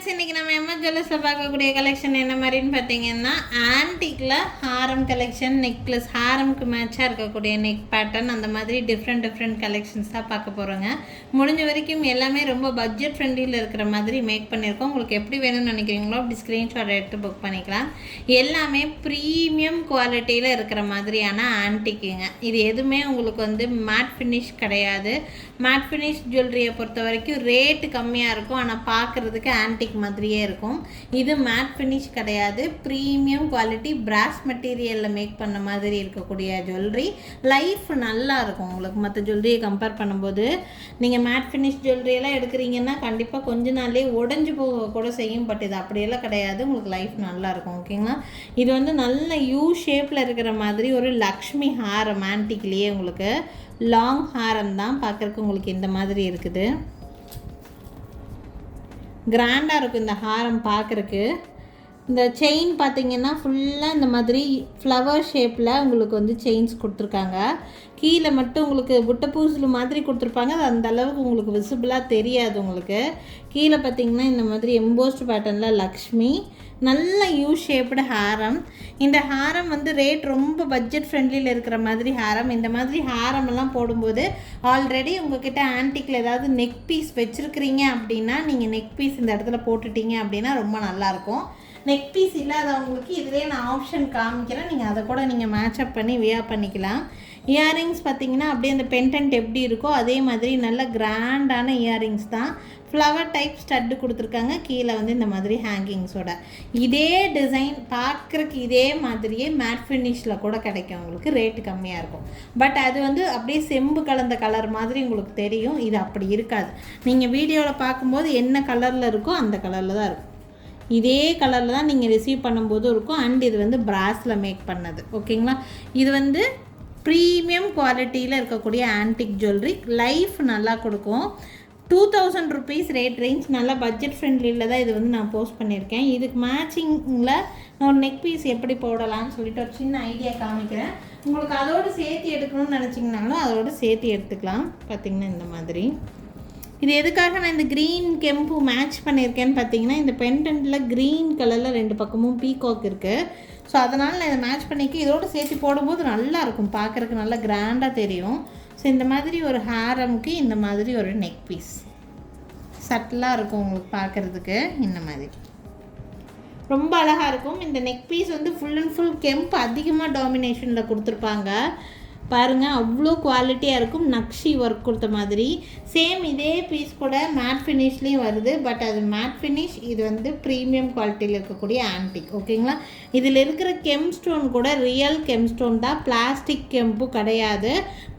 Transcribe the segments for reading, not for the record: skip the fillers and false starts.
Friends, இன்றைக்கி நம்ம MS ஜுவல்லர்ஸில் பார்க்கக்கூடிய கலெக்ஷன் என்ன மாதிரின்னு பார்த்தீங்கன்னா, ஆன்டிக்கில் ஹாரம் கலெக்ஷன், நெக்லஸ் ஹாரமுக்கு மேட்சாக இருக்கக்கூடிய நெக் பேட்டர்ன், அந்த மாதிரி டிஃப்ரெண்ட் கலெக்ஷன்ஸ் தான் பார்க்க போகிறோங்க. முடிஞ்ச வரைக்கும் எல்லாமே ரொம்ப பட்ஜெட் ஃப்ரெண்ட்லியில் இருக்கிற மாதிரி மேக் பண்ணியிருக்கோம். உங்களுக்கு எப்படி வேணும்னு நினைக்கிறீங்களோ அப்படி ஸ்க்ரீன்ஷாட் எடுத்து புக் பண்ணிக்கலாம். எல்லாமே ப்ரீமியம் குவாலிட்டியில் இருக்கிற மாதிரியான ஆன்டிக்குங்க. இது எதுவுமே உங்களுக்கு வந்து மேட் ஃபினிஷ் கிடையாது. மேட் ஃபினிஷ் ஜுவல்லரியை பொறுத்த வரைக்கும் ரேட்டு கம்மியாக இருக்கும், ஆனால் பார்க்குறதுக்கு ஆன்டிக் மாதிரியே இருக்கும். இது மேட் ஃபினிஷ் கிடையாது, ப்ரீமியம் குவாலிட்டி பிராஸ் மெட்டீரியலில் மேக் பண்ண மாதிரி இருக்கக்கூடிய ஜுவல்லரி. லைஃப் நல்லா இருக்கும் உங்களுக்கு மற்ற ஜுவல்லரியை கம்பேர் பண்ணும்போது. நீங்கள் மேட் ஃபினிஷ் ஜுவல்லரியெல்லாம் எடுக்கிறீங்கன்னா கண்டிப்பாக கொஞ்ச நாள்லேயே உடஞ்சி போக கூட செய்யும். பட் இது அப்படியெல்லாம் கிடையாது, உங்களுக்கு லைஃப் நல்லாயிருக்கும். ஓகேங்களா? இது வந்து நல்ல யூ ஷேப்பில் இருக்கிற மாதிரி ஒரு லக்ஷ்மி ஹாரம், ஆன்டிக்லேயே உங்களுக்கு லாங் ஹாரம் தான். பார்க்குறக்கு உங்களுக்கு இந்த மாதிரி இருக்குது, கிராண்டாக இருக்கும் இந்த ஹாரம் பார்க்குறக்கு. இந்த செயின் பார்த்திங்கன்னா ஃபுல்லாக இந்த மாதிரி ஃப்ளவர் ஷேப்பில் உங்களுக்கு வந்து செயின்ஸ் கொடுத்துருக்காங்க. கீழே மட்டும் உங்களுக்கு புட்டப்பூசல் மாதிரி கொடுத்துருப்பாங்க, அது அந்த அளவுக்கு உங்களுக்கு விசிபிளாக தெரியாது. உங்களுக்கு கீழே பார்த்திங்கன்னா இந்த மாதிரி எம்போஸ்ட் பேட்டர்னில் லக்ஷ்மி, நல்ல யூ ஷேப்டு ஹாரம். இந்த ஹாரம் வந்து ரேட் ரொம்ப பட்ஜெட் ஃப்ரெண்ட்லியில் இருக்கிற மாதிரி ஹாரம். இந்த மாதிரி ஹாரமெல்லாம் போடும்போது ஆல்ரெடி உங்கள்கிட்ட ஆன்டிக்கில் ஏதாவது நெக் பீஸ் வச்சுருக்கிறீங்க அப்படின்னா, நீங்கள் நெக் பீஸ் இந்த இடத்துல போட்டுட்டீங்க அப்படின்னா ரொம்ப நல்லாயிருக்கும். நெக் பீஸ் இல்லாதவங்களுக்கு இதிலே நான் ஆப்ஷன் காமிக்கிறேன், நீங்கள் அதை கூட நீங்கள் மேட்சப் பண்ணி வியர் பண்ணிக்கலாம். இயரிங்ஸ் பார்த்திங்கன்னா அப்படியே அந்த பென்டென்ட் எப்படி இருக்கோ அதே மாதிரி நல்ல கிராண்டான இயரிங்ஸ் தான். ஃப்ளவர் டைப் ஸ்டட்டு கொடுத்துருக்காங்க. கீழே வந்து இந்த மாதிரி ஹேங்கிங்ஸோட இதே டிசைன் பார்க்குறக்கு இதே மாதிரியே மேட் ஃபினிஷில் கூட கிடைக்கும். உங்களுக்கு ரேட்டு கம்மியாக இருக்கும். பட் அது வந்து அப்படியே செம்பு கலந்த கலர் மாதிரி உங்களுக்கு தெரியும். இது அப்படி இருக்காது. நீங்கள் வீடியோவில் பார்க்கும்போது என்ன கலரில் இருக்கோ அந்த கலரில் தான் இருக்கும். இதே கலரில் தான் நீங்கள் ரிசீவ் பண்ணும்போதும் இருக்கும். அண்ட் இது வந்து பிராஸில் மேக் பண்ணது. ஓகேங்களா? இது வந்து ப்ரீமியம் குவாலிட்டியில் இருக்கக்கூடிய ஆன்டிக் ஜுவல்லரி. லைஃப் நல்லா கொடுக்கும். 2000 ருபீஸ் ரேட் ரேஞ்ச். நல்லா பட்ஜெட் ஃப்ரெண்ட்லியில் தான் இது வந்து நான் போஸ்ட் பண்ணியிருக்கேன். இதுக்கு மேட்சிங்கில் நான் ஒரு நெக் பீஸ் எப்படி போடலான்னு சொல்லிட்டு ஒரு சின்ன ஐடியா காமிக்கிறேன். உங்களுக்கு அதோடு சேர்த்து எடுக்கணும்னு நினச்சிங்கனாலும் அதோடு சேர்த்து எடுத்துக்கலாம். பார்த்திங்கன்னா இந்த மாதிரி. இது எதுக்காக நான் இந்த க்ரீன் கெம்பு மேட்ச் பண்ணியிருக்கேன்னு பார்த்தீங்கன்னா, இந்த பென்டென்ட்டில் க்ரீன் கலரில் 2 பக்கமும் பீகாக் இருக்குது. ஸோ அதனால் நான் இதை மேட்ச் பண்ணிக்க இதோடு சேர்த்து போடும்போது நல்லாயிருக்கும், பார்க்குறதுக்கு நல்லா கிராண்டாக தெரியும். ஸோ இந்த மாதிரி ஒரு ஹேரமுக்கு இந்த மாதிரி ஒரு நெக் பீஸ் சட்டிலாக இருக்கும் உங்களுக்கு பார்க்குறதுக்கு. இந்த மாதிரி ரொம்ப அழகாக இருக்கும். இந்த நெக் பீஸ் வந்து ஃபுல் அண்ட் ஃபுல் கெம்ப் அதிகமாக டாமினேஷனில் கொடுத்துருப்பாங்க. பாருங்கள், அவ்வளோ குவாலிட்டியாக இருக்கும். நக்ஷி ஒர்க் கொடுத்த மாதிரி. சேம் இதே பீஸ் கூட மேட் ஃபினிஷ்லேயும் வருது. பட் அது மேட் ஃபினிஷ், இது வந்து ப்ரீமியம் குவாலிட்டியில் இருக்கக்கூடிய ஆன்டிக். ஓகேங்களா? இதில் இருக்கிற கெம் ஸ்டோன் கூட ரியல் கெம் ஸ்டோன் தான், பிளாஸ்டிக் கெம்பும் கிடையாது.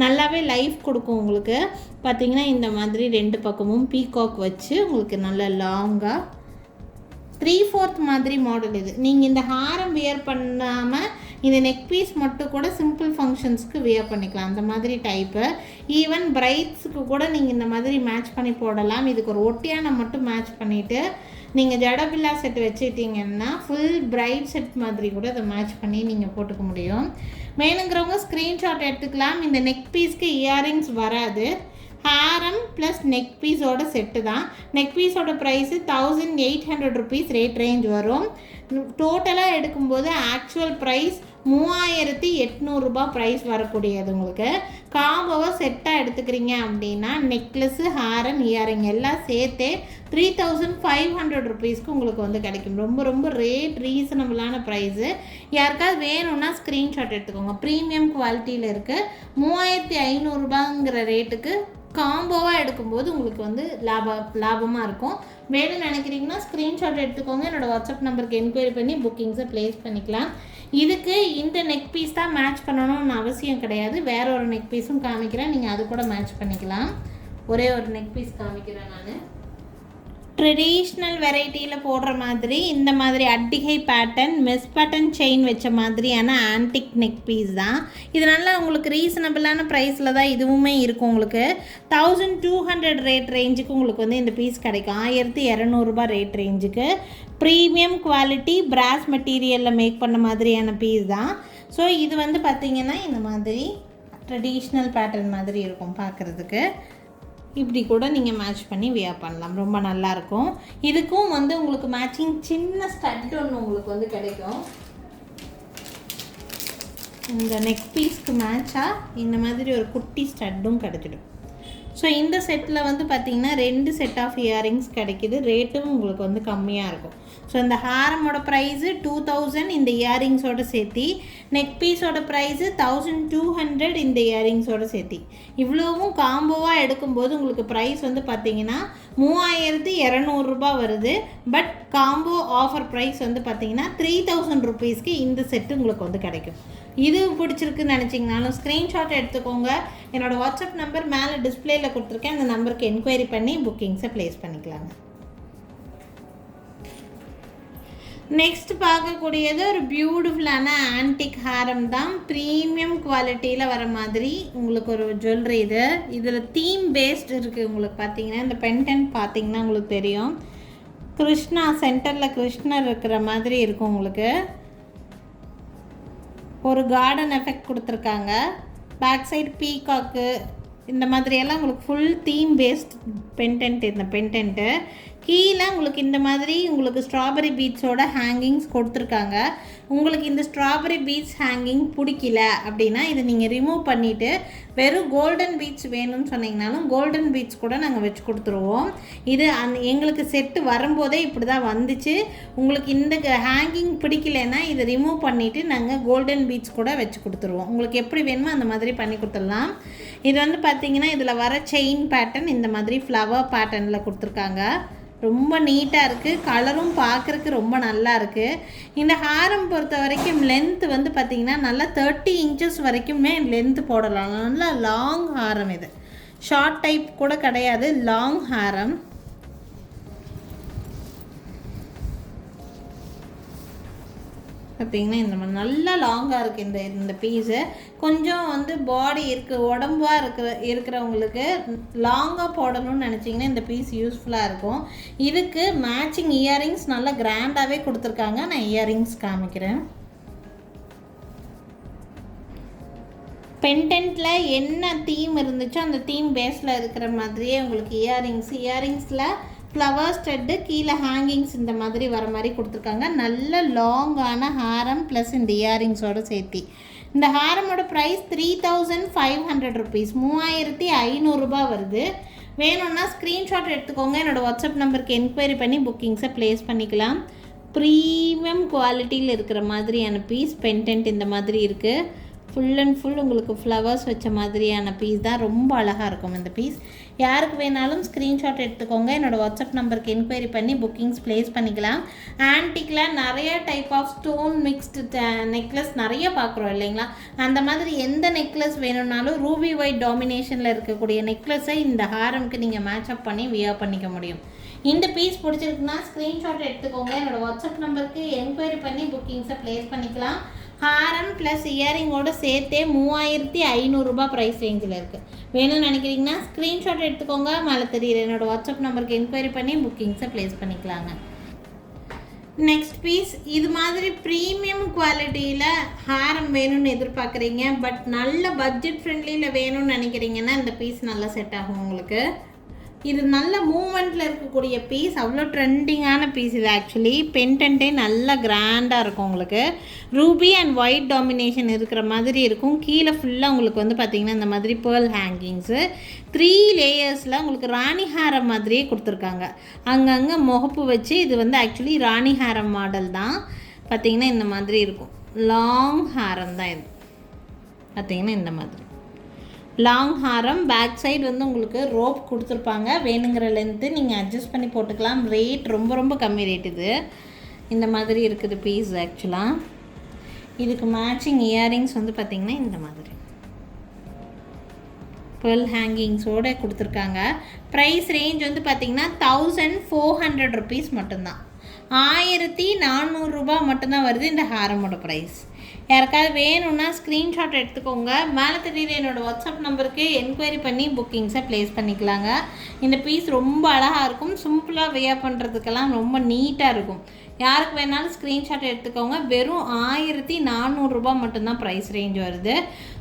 நல்லாவே லைஃப் கொடுக்கும் உங்களுக்கு. பார்த்திங்கன்னா இந்த மாதிரி 2 பக்கமும் பீகாக் வச்சு உங்களுக்கு நல்ல லாங்காக 3/4 மாதிரி மாடல். இது நீங்கள் இந்த ஹாரம் வியர் பண்ணாமல் இந்த நெக் பீஸ் மட்டும் கூட சிம்பிள் ஃபங்க்ஷன்ஸ்க்கு வியர் பண்ணிக்கலாம். அந்த மாதிரி டைப்பு. ஈவன் பிரைட்ஸுக்கு கூட நீங்கள் இந்த மாதிரி மேட்ச் பண்ணி போடலாம். இதுக்கு ஒரு ஒட்டியானம் மட்டும் மேட்ச் பண்ணிவிட்டு நீங்கள் ஜடபில்லா செட் வச்சுக்கிட்டிங்கன்னா ஃபுல் பிரைட் செட் மாதிரி கூட இதை மேட்ச் பண்ணி நீங்கள் போட்டுக்க முடியும். வேணுங்கிறவங்க ஸ்க்ரீன்ஷாட் எடுத்துக்கலாம். இந்த நெக் பீஸ்க்கு இயரிங்ஸ் வராது. ஹாரம் ப்ளஸ் நெக் பீஸோட செட்டு தான். நெக் பீஸோட ப்ரைஸு 1800 ருபீஸ் ரேட் ரேஞ்ச் வரும். டோட்டலாக எடுக்கும்போது ஆக்சுவல் ப்ரைஸ் 3800 ரூபாய் ப்ரைஸ் வரக்கூடியது. உங்களுக்கு காம்போவாக செட்டாக எடுத்துக்கிறீங்க அப்படின்னா நெக்லஸ்ஸு, ஹாரம், இயரிங் எல்லாம் சேர்த்தே 3500 ருபீஸ்க்கு உங்களுக்கு வந்து கிடைக்கும். ரொம்ப ரேட் ரீசனபிளான ப்ரைஸு. யாருக்காவது வேணும்னா ஸ்க்ரீன்ஷாட் எடுத்துக்கோங்க. ப்ரீமியம் குவாலிட்டியில் இருக்குது. 3500 ரூபாங்கிற ரேட்டுக்கு காம்போவாக எடுக்கும்போது உங்களுக்கு வந்து லாபமாக இருக்கும். வேணும்னு நினைக்கிறீங்கன்னா ஸ்க்ரீன்ஷாட் எடுத்துக்கோங்க. என்னோடய வாட்ஸ்அப் நம்பருக்கு என்கொயரி பண்ணி புக்கிங்ஸை ப்ளேஸ் பண்ணிக்கலாம். இதுக்கு இந்த நெக் பீஸ் தான் மேட்ச் பண்ணணும்னு அவசியம் கிடையாது. வேற ஒரு நெக் பீஸும் காமிக்கிறேன், நீங்கள் அது கூட மேட்ச் பண்ணிக்கலாம். ஒரே ஒரு நெக் பீஸ் காமிக்கிறேன் நான். ட்ரெடிஷ்னல் வெரைட்டியில் போடுற மாதிரி இந்த மாதிரி அட்டிகை பேட்டர்ன், மெஸ் பேட்டர்ன் செயின் வச்ச மாதிரியான ஆன்டிக் நெக் பீஸ் தான். இது நல்லா உங்களுக்கு ரீசனபிளான ப்ரைஸில் தான் இதுவுமே இருக்கும். உங்களுக்கு 1200 ரேட் ரேஞ்சுக்கு உங்களுக்கு வந்து இந்த பீஸ் கிடைக்கும். 1200 ரூபாய் ரேட் ரேஞ்சுக்கு ப்ரீமியம் குவாலிட்டி பிராஸ் மெட்டீரியலில் மேக் பண்ண மாதிரியான பீஸ் தான். ஸோ இது வந்து பார்த்திங்கன்னா இந்த மாதிரி ட்ரெடிஷ்னல் பேட்டர்ன் மாதிரி இருக்கும் பார்க்குறதுக்கு. இப்படி கூட நீங்கள் மேட்ச் பண்ணி வியர் பண்ணலாம். ரொம்ப நல்லாயிருக்கும். இதுக்கும் வந்து உங்களுக்கு மேட்சிங் சின்ன ஸ்டட் ஒன்று உங்களுக்கு வந்து கிடைக்கும். இந்த நெக் பீஸ்க்கு மேட்சாக இந்த மாதிரி ஒரு குட்டி ஸ்டட்டும் கிடைச்சிடும். ஸோ இந்த செட்டில் வந்து பார்த்திங்கன்னா 2 செட் ஆஃப் இயரிங்ஸ் கிடைக்கிது. ரேட்டும் உங்களுக்கு வந்து கம்மியாக இருக்கும். ஸோ இந்த ஹாரமோட ப்ரைஸு 2000 இந்த இயரிங்ஸோடு சேர்த்தி, நெக் பீஸோட ப்ரைஸு 1200 இந்த இயரிங்ஸோடு சேர்த்தி. இவ்வளோவும் காம்போவாக எடுக்கும்போது உங்களுக்கு ப்ரைஸ் வந்து பார்த்திங்கன்னா 3200 ரூபா வருது. பட் காம்போ ஆஃபர் ப்ரைஸ் வந்து பார்த்திங்கன்னா 3000 ருபீஸ்க்கு இந்த செட்டு உங்களுக்கு வந்து கிடைக்கும். இது பிடிச்சிருக்குன்னு நினச்சிங்கனாலும் ஸ்க்ரீன்ஷாட் எடுத்துக்கோங்க. என்னோடய வாட்ஸ்அப் நம்பர் மேலே டிஸ்பிளேயில் கொடுத்துருக்கேன். அந்த நம்பருக்கு என்கொயரி பண்ணி புக்கிங்ஸை ப்ளேஸ் பண்ணிக்கலாங்க. நெக்ஸ்ட் பார்க்கக்கூடியது ஒரு பியூட்டிஃபுல்லான ஆன்டிக் ஹாரம் தான். ப்ரீமியம் குவாலிட்டியில் வர மாதிரி உங்களுக்கு ஒரு ஜுவல்லரி இது. இதில் தீம் பேஸ்ட் இருக்குது. உங்களுக்கு பார்த்தீங்கன்னா இந்த பென்டென்ட் பார்த்தீங்கன்னா உங்களுக்கு தெரியும். கிருஷ்ணா சென்டரில் கிருஷ்ணர் இருக்கிற மாதிரி இருக்கும். உங்களுக்கு ஒரு கார்டன் எஃபெக்ட் கொடுத்துருக்காங்க. பேக் சைடு பீகாக்கு இந்த மாதிரியெல்லாம் உங்களுக்கு ஃபுல் தீம் பேஸ்ட் பென்டென்ட். இந்த பென்டென்ட்டு கீழே உங்களுக்கு இந்த மாதிரி உங்களுக்கு ஸ்ட்ராபெரி பீட்ஸோட ஹேங்கிங்ஸ் கொடுத்துருக்காங்க. உங்களுக்கு இந்த ஸ்ட்ராபெரி பீட்ஸ் ஹேங்கிங் பிடிக்கல அப்படின்னா இதை நீங்கள் ரிமூவ் பண்ணிவிட்டு வெறும் கோல்டன் பீட்ஸ் வேணும்னு சொன்னீங்கனாலும் கோல்டன் பீட்ஸ் கூட நாங்கள் வச்சு கொடுத்துருவோம். இது எங்களுக்கு செட்டு வரும்போதே இப்படி தான் வந்துச்சு. உங்களுக்கு இந்த ஹேங்கிங் பிடிக்கலைன்னா இதை ரிமூவ் பண்ணிவிட்டு நாங்கள் கோல்டன் பீட்ஸ் கூட வச்சு கொடுத்துருவோம். உங்களுக்கு எப்படி வேணுமோ அந்த மாதிரி பண்ணி கொடுத்துடலாம். இது வந்து பார்த்திங்கன்னா இதில் வர செயின் பேட்டர்ன் இந்த மாதிரி ஃப்ளவர் பேட்டர்னில் கொடுத்துருக்காங்க. ரொம்ப நீட்டாக இருக்குது. கலரும் பார்க்குறக்கு ரொம்ப நல்லா இருக்குது. இந்த ஹாரம் பொறுத்த வரைக்கும் லென்த்து வந்து பார்த்திங்கன்னா நல்லா 30 இன்ச்சஸ் வரைக்குமே லென்த்து போடலாம். நல்லா லாங் ஹாரம். இது ஷார்ட் டைப் கூட கிடையாது, லாங் ஹாரம். பார்த்திங்கன்னா இந்த மாதிரி நல்லா லாங்காக இருக்குது இந்த பீஸு. கொஞ்சம் வந்து பாடி உடம்பாக இருக்கிறவங்களுக்கு லாங்காக போடணும்னு நினச்சிங்கன்னா இந்த பீஸ் யூஸ்ஃபுல்லாக இருக்கும். இதுக்கு மேட்சிங் இயரிங்ஸ் நல்லா கிராண்டாகவே கொடுத்துருக்காங்க. நான் இயரிங்ஸ் காமிக்கிறேன். பென்டென்ட்டில் என்ன தீம் இருந்துச்சோ அந்த தீம் பேஸில் இருக்கிற மாதிரியே உங்களுக்கு இயரிங்ஸில் ஃப்ளவர் ஸ்டட்டு, கீழே ஹேங்கிங்ஸ் இந்த மாதிரி வர மாதிரி கொடுத்துருக்காங்க. நல்ல லாங்கான ஹாரம் ப்ளஸ் இந்த இயரிங்ஸோடு சேர்த்தி. இந்த ஹாரமோட ப்ரைஸ் 3500 ருபீஸ், 3500 ரூபா வருது. வேணும்னா ஸ்க்ரீன்ஷாட் எடுத்துக்கோங்க. என்னோடய வாட்ஸ்அப் நம்பருக்கு என்கொயரி பண்ணி புக்கிங்ஸை ப்ளேஸ் பண்ணிக்கலாம். ப்ரீமியம் குவாலிட்டியில் இருக்கிற மாதிரியான பீஸ் பென்டென்ட் இந்த மாதிரி இருக்குது. ஃபுல் அண்ட் ஃபுல் உங்களுக்கு ஃப்ளவர்ஸ் வச்ச மாதிரியான பீஸ் தான். ரொம்ப அழகாக இருக்கும் இந்த பீஸ். யாருக்கு வேணாலும் ஸ்க்ரீன்ஷாட் எடுத்துக்கோங்க. என்னோடய வாட்ஸ்அப் நம்பருக்கு என்கொயரி பண்ணி புக்கிங்ஸ் ப்ளேஸ் பண்ணிக்கலாம். ஆன்டிக்கில் நிறைய type of stone mixed necklace நிறைய பார்க்குறோம் இல்லைங்களா? அந்த மாதிரி எந்த நெக்லஸ் வேணும்னாலும் ரூபி ஒயிட் டாமினேஷனில் இருக்கக்கூடிய நெக்லஸை இந்த ஹாரம்க்கு நீங்கள் மேட்சப் பண்ணி வியர் பண்ணிக்க முடியும். இந்த பீஸ் பிடிச்சிருக்குன்னா ஸ்க்ரீன்ஷாட் எடுத்துக்கோங்க. என்னோடய வாட்ஸ்அப் நம்பருக்கு என்கொயரி பண்ணி புக்கிங்ஸை ப்ளேஸ் பண்ணிக்கலாம். ஹாரம் ப்ளஸ் இயரிங்கோடு சேர்த்தே 3500 ரூபா ப்ரைஸ் ரேஞ்சில் இருக்குது. வேணும்னு நினைக்கிறீங்கன்னா ஸ்க்ரீன்ஷாட் எடுத்துக்கோங்க. மேலே தெரியுற என்னோடய வாட்ஸ்அப் நம்பருக்கு என்கொயரி பண்ணி புக்கிங்ஸை ப்ளேஸ் பண்ணிக்கலாங்க. நெக்ஸ்ட் பீஸ் இது மாதிரி ப்ரீமியம் குவாலிட்டியில் ஹாரம் வேணும்னு எதிர்பார்க்குறீங்க, பட் நல்ல பட்ஜெட் ஃப்ரெண்ட்லியில் வேணும்னு நினைக்கிறீங்கன்னா இந்த பீஸ் நல்லா செட் ஆகும் உங்களுக்கு. இது நல்ல மூமெண்ட்டில் இருக்கக்கூடிய பீஸ். அவ்வளோ ட்ரெண்டிங்கான பீஸ் இது. ஆக்சுவலி பென்டென்ட்டே நல்லா கிராண்டாக இருக்கும். உங்களுக்கு ரூபி அண்ட் ஒயிட் டாமினேஷன் இருக்கிற மாதிரி இருக்கும். கீழே ஃபுல்லாக உங்களுக்கு வந்து பார்த்திங்கன்னா இந்த மாதிரி பேர்ல் ஹேங்கிங்ஸு 3 லேயர்ஸில் உங்களுக்கு ராணி ஹாரம் மாதிரியே கொடுத்துருக்காங்க. அங்கங்கே முகப்பு வச்சு இது வந்து ஆக்சுவலி ராணி ஹாரம் மாடல் தான். பார்த்திங்கன்னா இந்த மாதிரி இருக்கும். லாங் ஹாரம் தான் இது. பார்த்திங்கன்னா இந்த மாதிரி லாங் ஹாரம். பேக் சைடு வந்து உங்களுக்கு ரோப் கொடுத்துருப்பாங்க. வேணுங்கிற லென்த்து நீங்கள் அட்ஜஸ்ட் பண்ணி போட்டுக்கலாம். ரேட் ரொம்ப ரொம்ப கம்மி ரேட் இது. இந்த மாதிரி இருக்குது பீஸ். ஆக்சுவலாக இதுக்கு மேட்சிங் இயரிங்ஸ் வந்து பார்த்திங்கன்னா இந்த மாதிரி பேர்ல் ஹேங்கிங்ஸோடு கொடுத்துருக்காங்க. ப்ரைஸ் ரேஞ்ச் வந்து பார்த்திங்கன்னா 1400 ருபீஸ் மட்டும்தான். 1400 ரூபா மட்டும்தான் வருது இந்த ஹாரமோட ப்ரைஸ். யாருக்காவது வேணும்னா ஸ்க்ரீன்ஷாட் எடுத்துக்கோங்க. மேலே தெரியுற என்னோடய வாட்ஸ்அப் நம்பருக்கு என்கொயரி பண்ணி புக்கிங்ஸை ப்ளேஸ் பண்ணிக்கலாங்க. இந்த பீஸ் ரொம்ப அழகாக இருக்கும். சிம்பிளாக வியர் பண்ணுறதுக்கெல்லாம் ரொம்ப நீட்டாக இருக்கும். யாருக்கு வேணாலும் ஸ்க்ரீன்ஷாட் எடுத்துக்கோங்க. வெறும் 1400 ரூபாய் மட்டும்தான் ப்ரைஸ் ரேஞ்ச் வருது.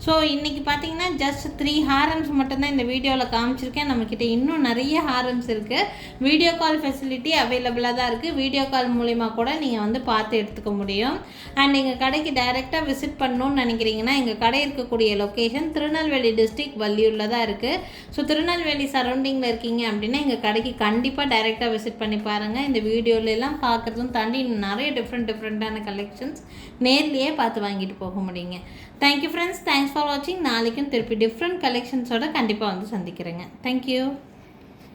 ஸோ இன்றைக்கி பார்த்தீங்கன்னா ஜஸ்ட் 3 ஹாரம்ஸ் மட்டும்தான் இந்த வீடியோவில் காமிச்சிருக்கேன். நம்மக்கிட்ட இன்னும் நிறைய ஹாரம்ஸ் இருக்குது. வீடியோ கால் ஃபெசிலிட்டி அவைலபிளாக தான் இருக்குது. வீடியோ கால் மூலிமா கூட நீங்கள் வந்து பார்த்து எடுத்துக்க முடியும். அண்ட் எங்கள் கடைக்கு டைரெக்டாக விசிட் பண்ணணுன்னு நினைக்கிறீங்கன்னா எங்கள் கடை இருக்கக்கூடிய லொக்கேஷன் திருநெல்வேலி டிஸ்ட்ரிக்ட் வள்ளியூரில் தான் இருக்குது. ஸோ திருநெல்வேலி சரௌண்டிங்கில் இருக்கீங்க அப்படின்னா எங்கள் கடைக்கு கண்டிப்பாக டைரெக்டாக விசிட் பண்ணி பாருங்கள். இந்த வீடியோலெல்லாம் பார்க்குறதும் தாண்டி நிறைய டிஃப்ரெண்ட்டான கலெக்ஷன்ஸ் நேர்லேயே பார்த்து வாங்கிட்டு போக முடியுங்க. தேங்க்யூ ஃப்ரெண்ட்ஸ், தேங்க்ஸ் ஃபார் வாட்சிங். நாளைக்கும் திருப்பி டிஃப்ரெண்ட் கலெக்ஷன்ஸோட கண்டிப்பாக வந்து சந்திக்கிறேங்க. தேங்க்யூ.